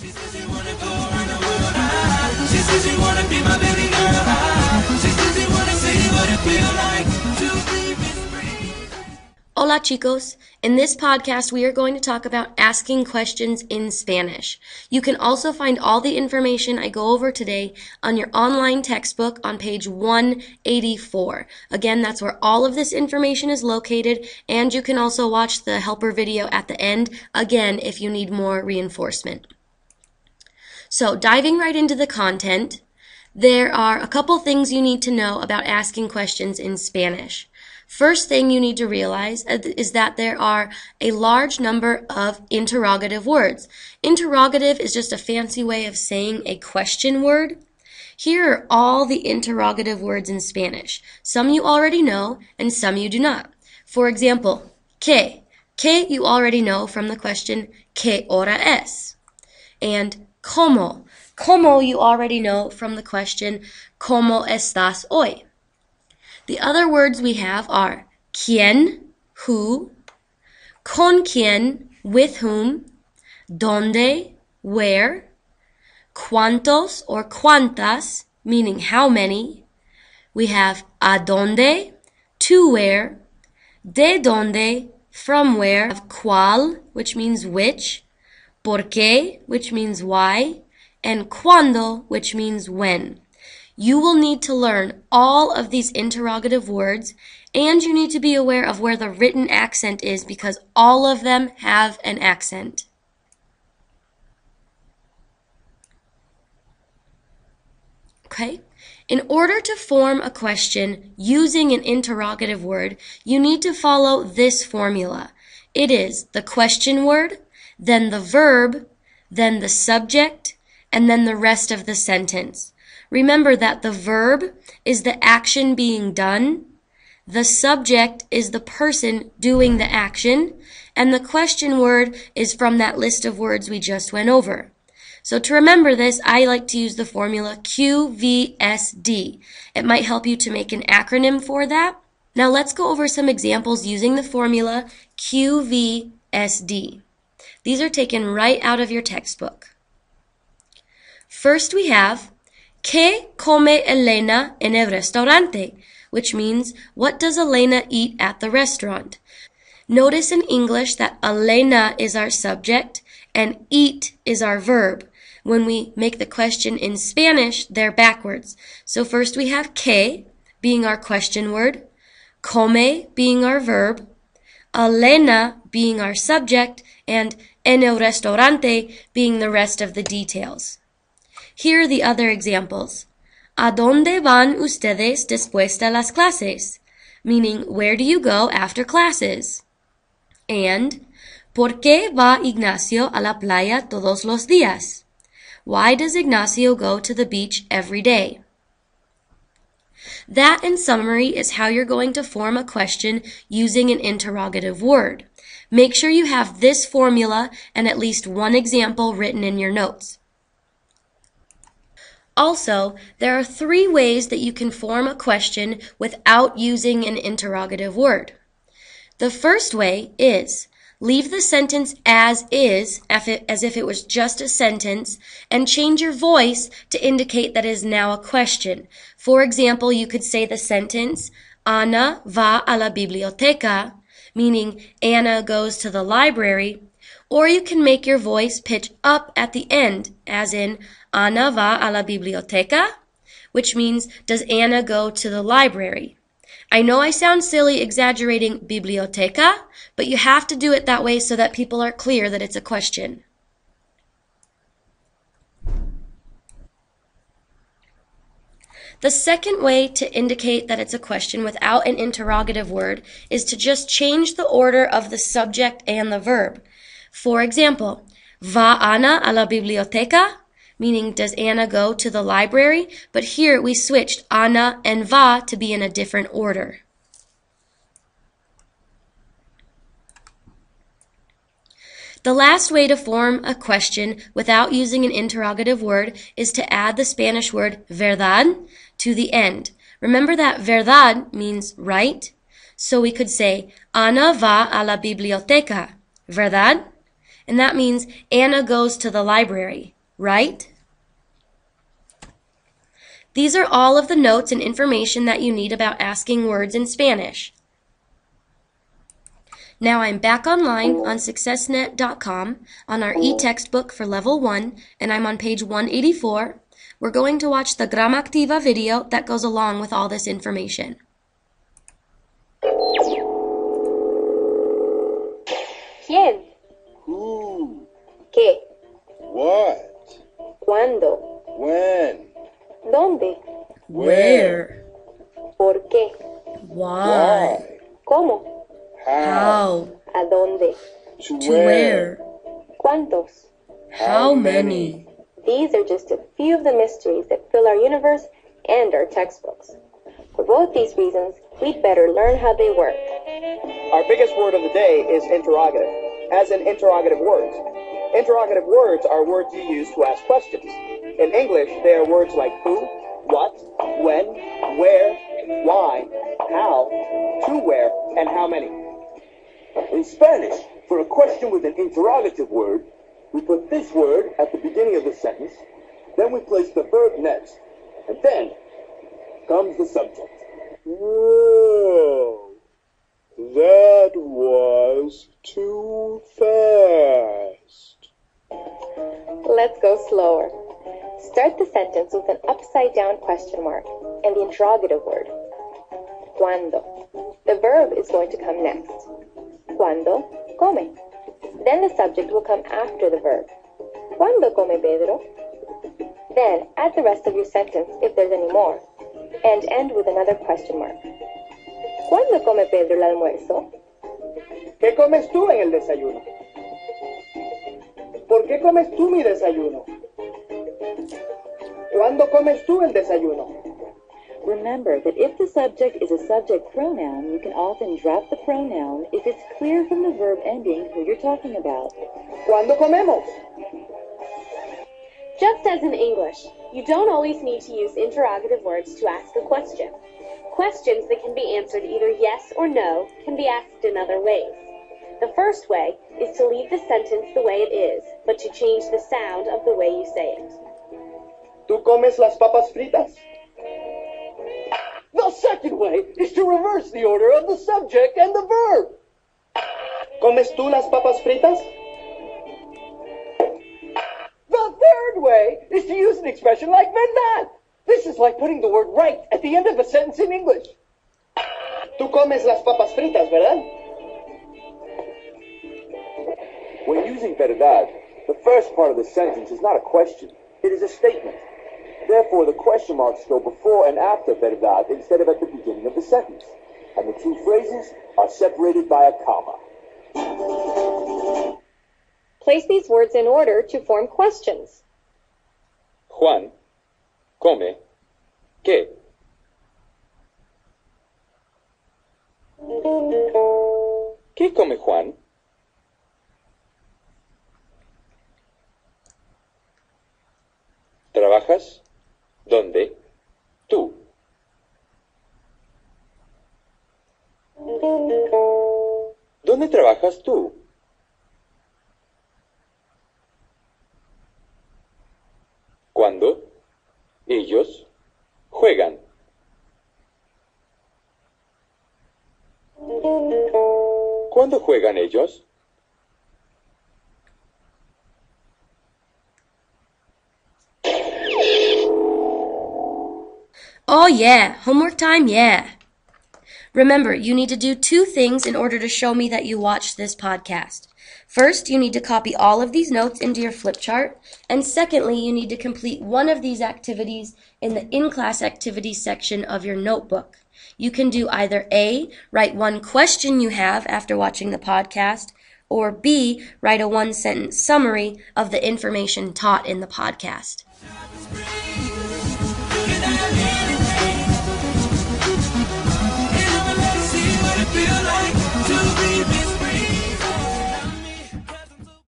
She says she wanna go around the world. She says she wanna be my baby girl. She says she wanna see what it feels like to be free. Hola chicos! In this podcast, we are going to talk about asking questions in Spanish. You can also find all the information I go over today on your online textbook on page 184. Again, that's where all of this information is located, and you can also watch the helper video at the end, again, if you need more reinforcement. So, diving right into the content, there are a couple things you need to know about asking questions in Spanish. First thing you need to realize is that there are a large number of interrogative words. Interrogative is just a fancy way of saying a question word. Here are all the interrogative words in Spanish. Some you already know and some you do not. For example, ¿qué? ¿Qué you already know from the question ¿qué hora es? And ¿cómo? ¿Cómo you already know from the question ¿cómo estás hoy? The other words we have are quién, who, con quién, with whom, dónde, where, cuántos or cuántas, meaning how many. We have a dónde, to where, de dónde, from where. We have cuál, which means which, por qué, which means why, and cuándo, which means when. You will need to learn all of these interrogative words, and you need to be aware of where the written accent is because all of them have an accent. Okay? In order to form a question using an interrogative word, you need to follow this formula. It is the question word, then the verb, then the subject, and then the rest of the sentence. Remember that the verb is the action being done, the subject is the person doing the action, and the question word is from that list of words we just went over. So to remember this, I like to use the formula QVSD. It might help you to make an acronym for that. Now let's go over some examples using the formula QVSD. These are taken right out of your textbook. First we have ¿Qué come Elena en el restaurante? Which means, what does Elena eat at the restaurant? Notice in English that Elena is our subject and eat is our verb. When we make the question in Spanish, they're backwards. So first we have que being our question word, come being our verb, Elena being our subject, and en el restaurante being the rest of the details. Here are the other examples. ¿A dónde van ustedes después de las clases? Meaning, where do you go after classes? And, ¿por qué va Ignacio a la playa todos los días? Why does Ignacio go to the beach every day? That, in summary, is how you're going to form a question using an interrogative word. Make sure you have this formula and at least one example written in your notes. Also, there are 3 ways that you can form a question without using an interrogative word. The first way is leave the sentence as is, as if it was just a sentence, and change your voice to indicate that it is now a question. For example, you could say the sentence, Ana va a la biblioteca, meaning Anna goes to the library, or you can make your voice pitch up at the end, as in, Ana va a la biblioteca, which means, does Anna go to the library? I know I sound silly exaggerating biblioteca, but you have to do it that way so that people are clear that it's a question. The second way to indicate that it's a question without an interrogative word is to just change the order of the subject and the verb. For example, ¿Va Ana a la biblioteca? Meaning, does Anna go to the library? But here we switched Ana and va to be in a different order. The last way to form a question without using an interrogative word is to add the Spanish word verdad to the end. Remember that verdad means right? So we could say, Ana va a la biblioteca, verdad? and that means Anna goes to the library, right? These are all of the notes and information that you need about asking words in Spanish. Now I'm back online on successnet.com on our e-textbook for Level 1, and I'm on page 184. We're going to watch the Grama Activa video that goes along with all this information. ¿Quién? Who? ¿Qué? What? ¿Cuándo? When? ¿Dónde? Where? ¿Por qué? Why? ¿Cómo? How? ¿A dónde? To To where? ¿Cuántos? How many? These are just a few of the mysteries that fill our universe and our textbooks. For both these reasons, we'd better learn how they work. Our biggest word of the day is interrogative, as in interrogative words. Interrogative words are words you use to ask questions. In English, they are words like who, what, when, where, why, how, to where, and how many. In Spanish, for a question with an interrogative word, we put this word at the beginning of the sentence, then we place the verb next, and then comes the subject. Whoa. That was too fast. Let's go slower. Start the sentence with an upside-down question mark and the interrogative word. ¿Cuándo? The verb is going to come next. ¿Cuándo come? Then the subject will come after the verb. ¿Cuándo come Pedro? Then add the rest of your sentence if there's any more, and end with another question mark. ¿Cuándo come Pedro el almuerzo? ¿Qué comes tú en el desayuno? ¿Por qué comes tú mi desayuno? ¿Cuándo comes tú el desayuno? Remember that if the subject is a subject pronoun, you can often drop the pronoun if it's clear from the verb ending who you're talking about. ¿Cuándo comemos? Just as in English, you don't always need to use interrogative words to ask a question. Questions that can be answered either yes or no can be asked in other ways. The first way is to leave the sentence the way it is, but to change the sound of the way you say it. ¿Tú comes las papas fritas? The second way is to reverse the order of the subject and the verb. ¿Comes tú las papas fritas? The third way is to use an expression like verdad. This is like putting the word right at the end of a sentence in English. Tú comes las papas fritas, ¿verdad? When using verdad, the first part of the sentence is not a question. It is a statement. Therefore, the question marks go before and after verdad instead of at the beginning of the sentence. And the two phrases are separated by a comma. Place these words in order to form questions. Juan come ¿qué? ¿Qué come Juan? ¿Trabajas? ¿Dónde? Tú. ¿Dónde trabajas tú? ¿Cuándo? Ellos juegan. ¿Cuándo juegan ellos? Oh yeah, homework time, yeah. Remember, you need to do two things in order to show me that you watched this podcast. First, you need to copy all of these notes into your flip chart, and secondly, you need to complete one of these activities in the in-class activities section of your notebook. You can do either A, write one question you have after watching the podcast, or B, write a one-sentence summary of the information taught in the podcast.